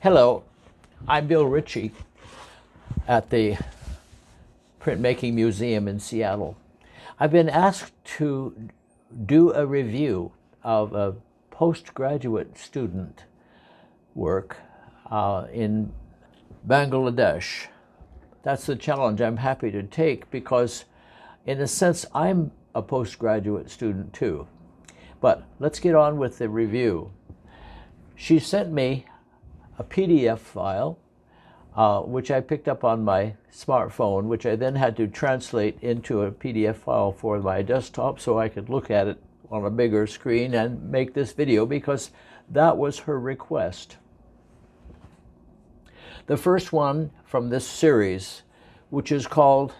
Hello, I'm Bill Ritchie at the Printmaking Museum in Seattle. I've been asked to do a review of a postgraduate student work in Bangladesh. That's the challenge I'm happy to take because, in a sense, I'm a postgraduate student too. But let's get on with the review. She sent me a PDF file, which I picked up on my smartphone, which I then had to translate into a PDF file for my desktop so I could look at it on a bigger screen and make this video because that was her request. The first one from this series, which is called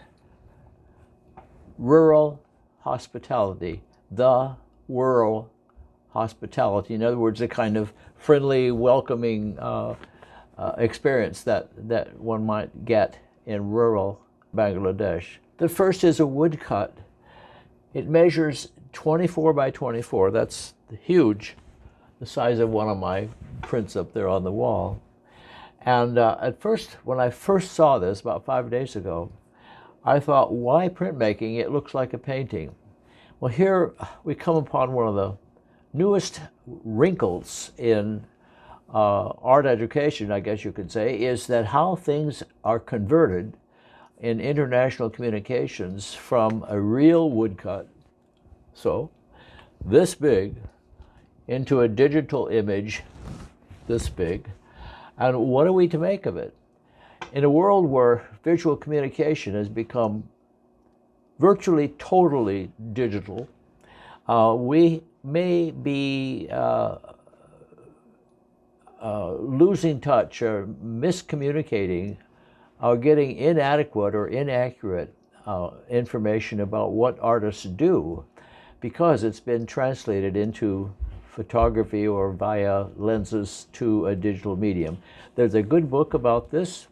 Rural Hospitality, the Rural Hospitality. In other words, a kind of friendly, welcoming experience that one might get in rural Bangladesh. The first is a woodcut. It measures 24 by 24. That's huge, the size of one of my prints up there on the wall. And at first, when I first saw this about 5 days ago, I thought, why printmaking? It looks like a painting. Well, here we come upon one of the newest wrinkles in art education, I guess you could say, is that how things are converted in international communications from a real woodcut, so this big, into a digital image this big. And what are we to make of it? In a world where visual communication has become virtually totally digital, we may be losing touch or miscommunicating or getting inadequate or inaccurate information about what artists do because it's been translated into photography or via lenses to a digital medium. There's a good book about this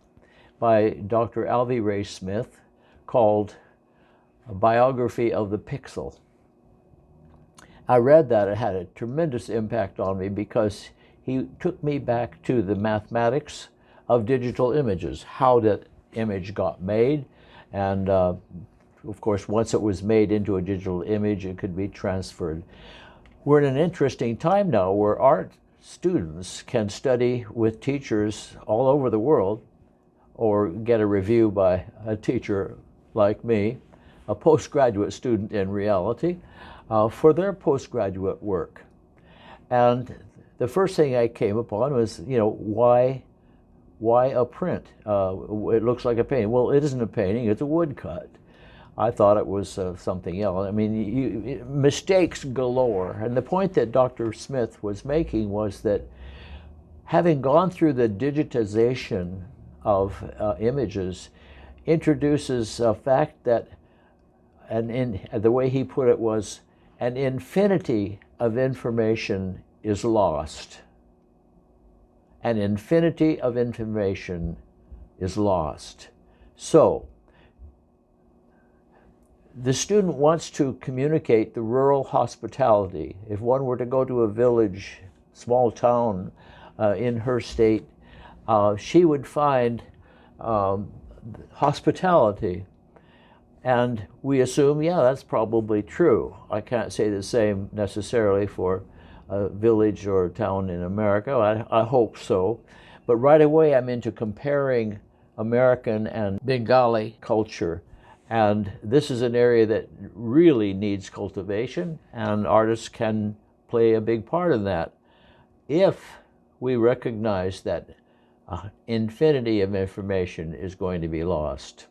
by Dr. Alvy Ray Smith called A Biography of the Pixel. I read that. It had a tremendous impact on me because he took me back to the mathematics of digital images, how that image got made, and of course, once it was made into a digital image, it could be transferred. We're in an interesting time now where art students can study with teachers all over the world or get a review by a teacher like me, a postgraduate student in reality, for their postgraduate work. And the first thing I came upon was, why a print? It looks like a painting. Well, it isn't a painting, it's a woodcut. I thought it was something else. I mean, mistakes galore. And the point that Dr. Smith was making was that having gone through the digitization of images introduces a fact that, and the way he put it was, an infinity of information is lost. An infinity of information is lost. So, the student wants to communicate the rural hospitality. If one were to go to a village, small town in her state, she would find hospitality. And we assume, yeah, that's probably true. I can't say the same necessarily for a village or a town in America. I hope so. But right away I'm into comparing American and Bengali culture. And this is an area that really needs cultivation, and artists can play a big part in that if we recognize that infinity of information is going to be lost.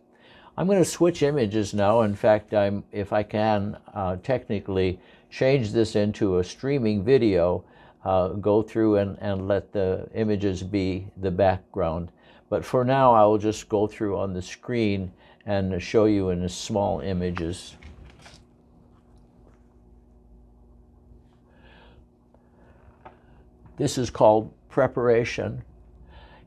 I'm going to switch images now. In fact, if I can technically change this into a streaming video, go through and let the images be the background. But for now, I will just go through on the screen and show you in small images. This is called preparation.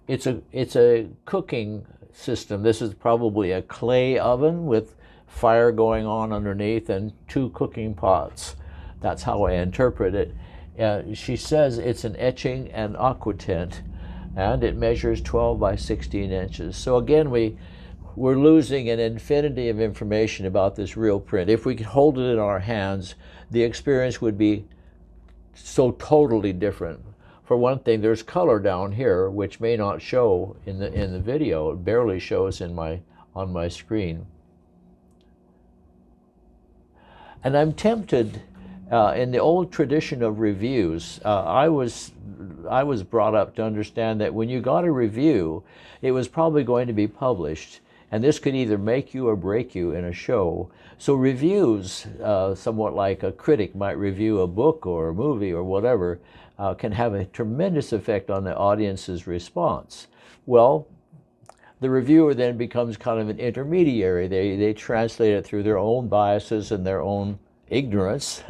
It's a cooking system. This is probably a clay oven with fire going on underneath and 2 cooking pots. That's how I interpret it. She says it's an etching and aquatint. and it measures 12 by 16 inches. So again, we're losing an infinity of information about this real print. If we could hold it in our hands, the experience would be so totally different. For one thing, there's color down here, which may not show in the video. It barely shows on my screen. And I'm tempted, in the old tradition of reviews, I was brought up to understand that when you got a review, it was probably going to be published, and this could either make you or break you in a show. So reviews, somewhat like a critic might review a book or a movie or whatever, can have a tremendous effect on the audience's response. Well, the reviewer then becomes kind of an intermediary. They translate it through their own biases and their own ignorance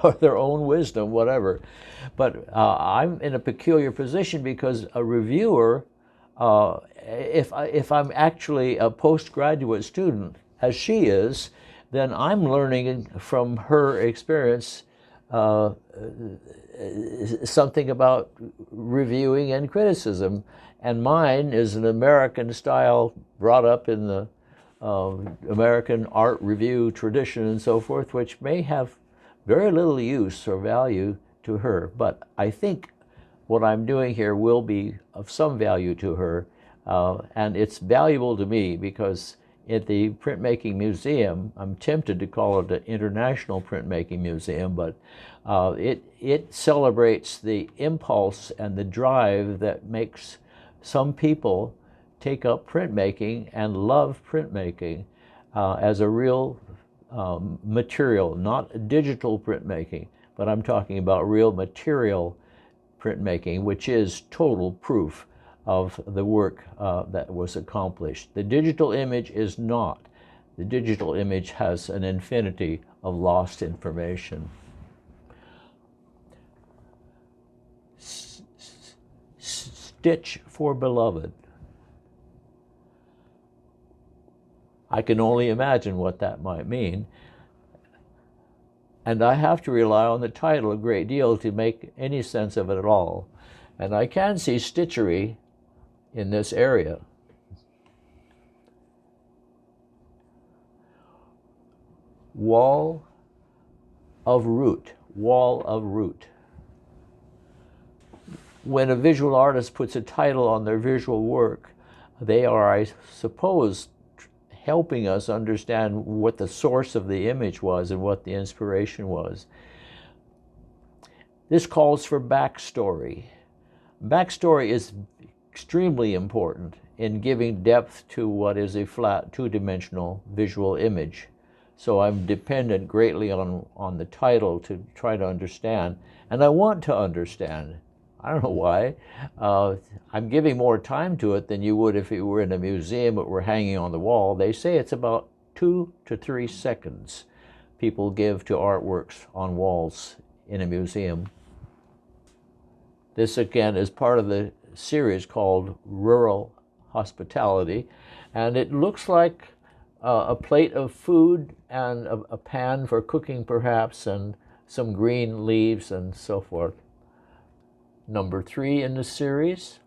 or their own wisdom, whatever. But I'm in a peculiar position because a reviewer, if I'm actually a postgraduate student, as she is, then I'm learning from her experience something about reviewing and criticism. And mine is an American style, brought up in the American art review tradition and so forth, which may have very little use or value to her. But I think what I'm doing here will be of some value to her. And it's valuable to me because at the Printmaking Museum, I'm tempted to call it an International Printmaking Museum, but it celebrates the impulse and the drive that makes some people take up printmaking and love printmaking as a real material, not digital printmaking, but I'm talking about real material printmaking, which is total proof of the work that was accomplished. The digital image is not. The digital image has an infinity of lost information. Stitch for beloved. I can only imagine what that might mean. And I have to rely on the title a great deal to make any sense of it at all. And I can see stitchery in this area. Wall of root, wall of root. When a visual artist puts a title on their visual work, they are, I suppose, helping us understand what the source of the image was and what the inspiration was. This calls for backstory. Backstory is extremely important in giving depth to what is a flat two-dimensional visual image. So I'm dependent greatly on the title to try to understand, and I want to understand. I don't know why. I'm giving more time to it than you would if it were in a museum that were hanging on the wall. They say it's about 2 to 3 seconds people give to artworks on walls in a museum. This again is part of the series called Rural Hospitality, and it looks like a plate of food and a pan for cooking perhaps, and some green leaves and so forth. Number 3 in the series.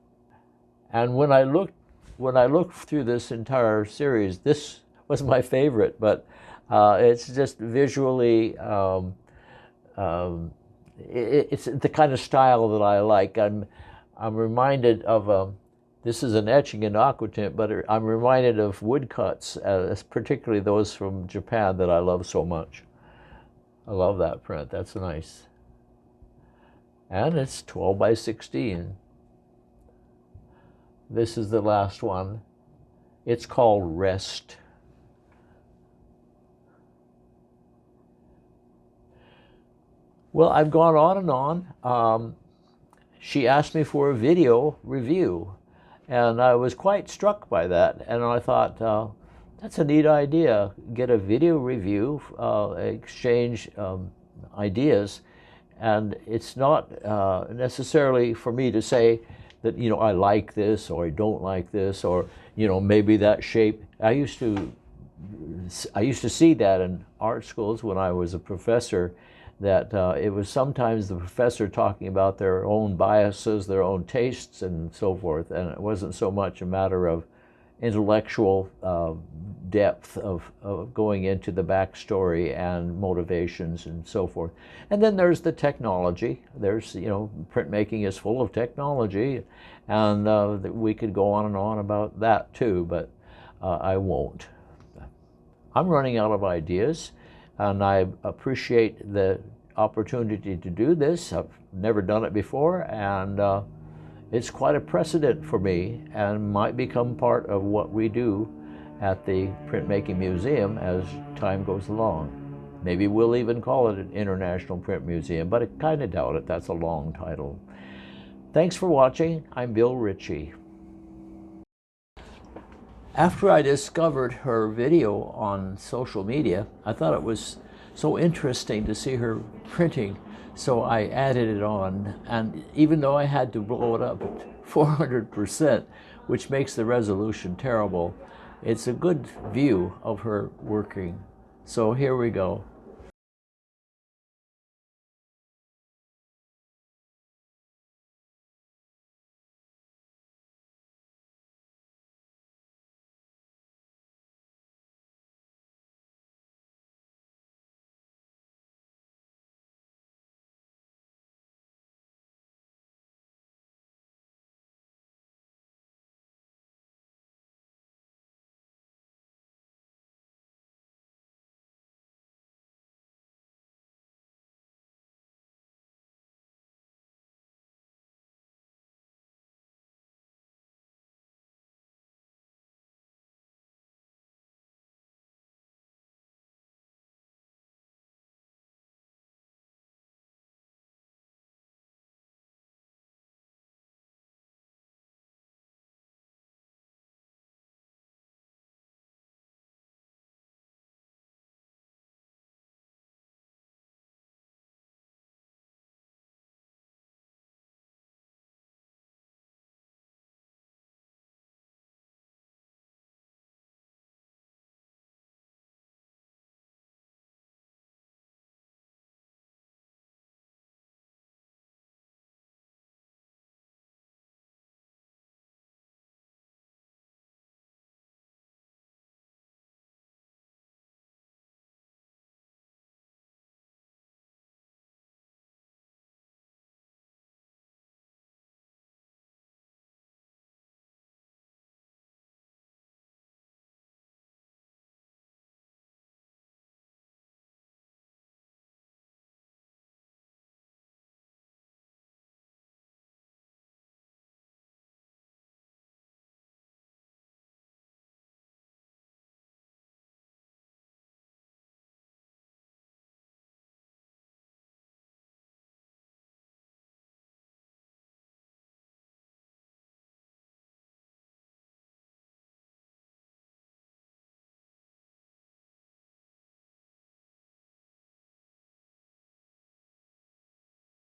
And when I looked through this entire series, this was my favorite, but it's just visually, it's the kind of style that I like. I'm reminded of, this is an etching in aquatint, but I'm reminded of woodcuts, particularly those from Japan that I love so much. I love that print, that's nice. And it's 12 by 16. This is the last one. It's called Rest. Well, I've gone on and on. She asked me for a video review, and I was quite struck by that. And I thought, that's a neat idea. Get a video review, exchange ideas. And it's not necessarily for me to say that, you know, I like this or I don't like this, or, you know, maybe that shape. I used to see that in art schools when I was a professor, that it was sometimes the professor talking about their own biases, their own tastes, and so forth, and it wasn't so much a matter of intellectual depth of going into the backstory and motivations and so forth. And then there's the technology. There's, you know, printmaking is full of technology, and we could go on and on about that too, but I won't. I'm running out of ideas, and I appreciate the opportunity to do this. I've never done it before, and it's quite a precedent for me and might become part of what we do at the Printmaking Museum as time goes along. Maybe we'll even call it an International Print Museum, but I kind of doubt it. That's a long title. Thanks for watching. I'm Bill Ritchie. After I discovered her video on social media, I thought it was so interesting to see her printing, so I added it on. And even though I had to blow it up at 400%, which makes the resolution terrible, it's a good view of her working. So here we go.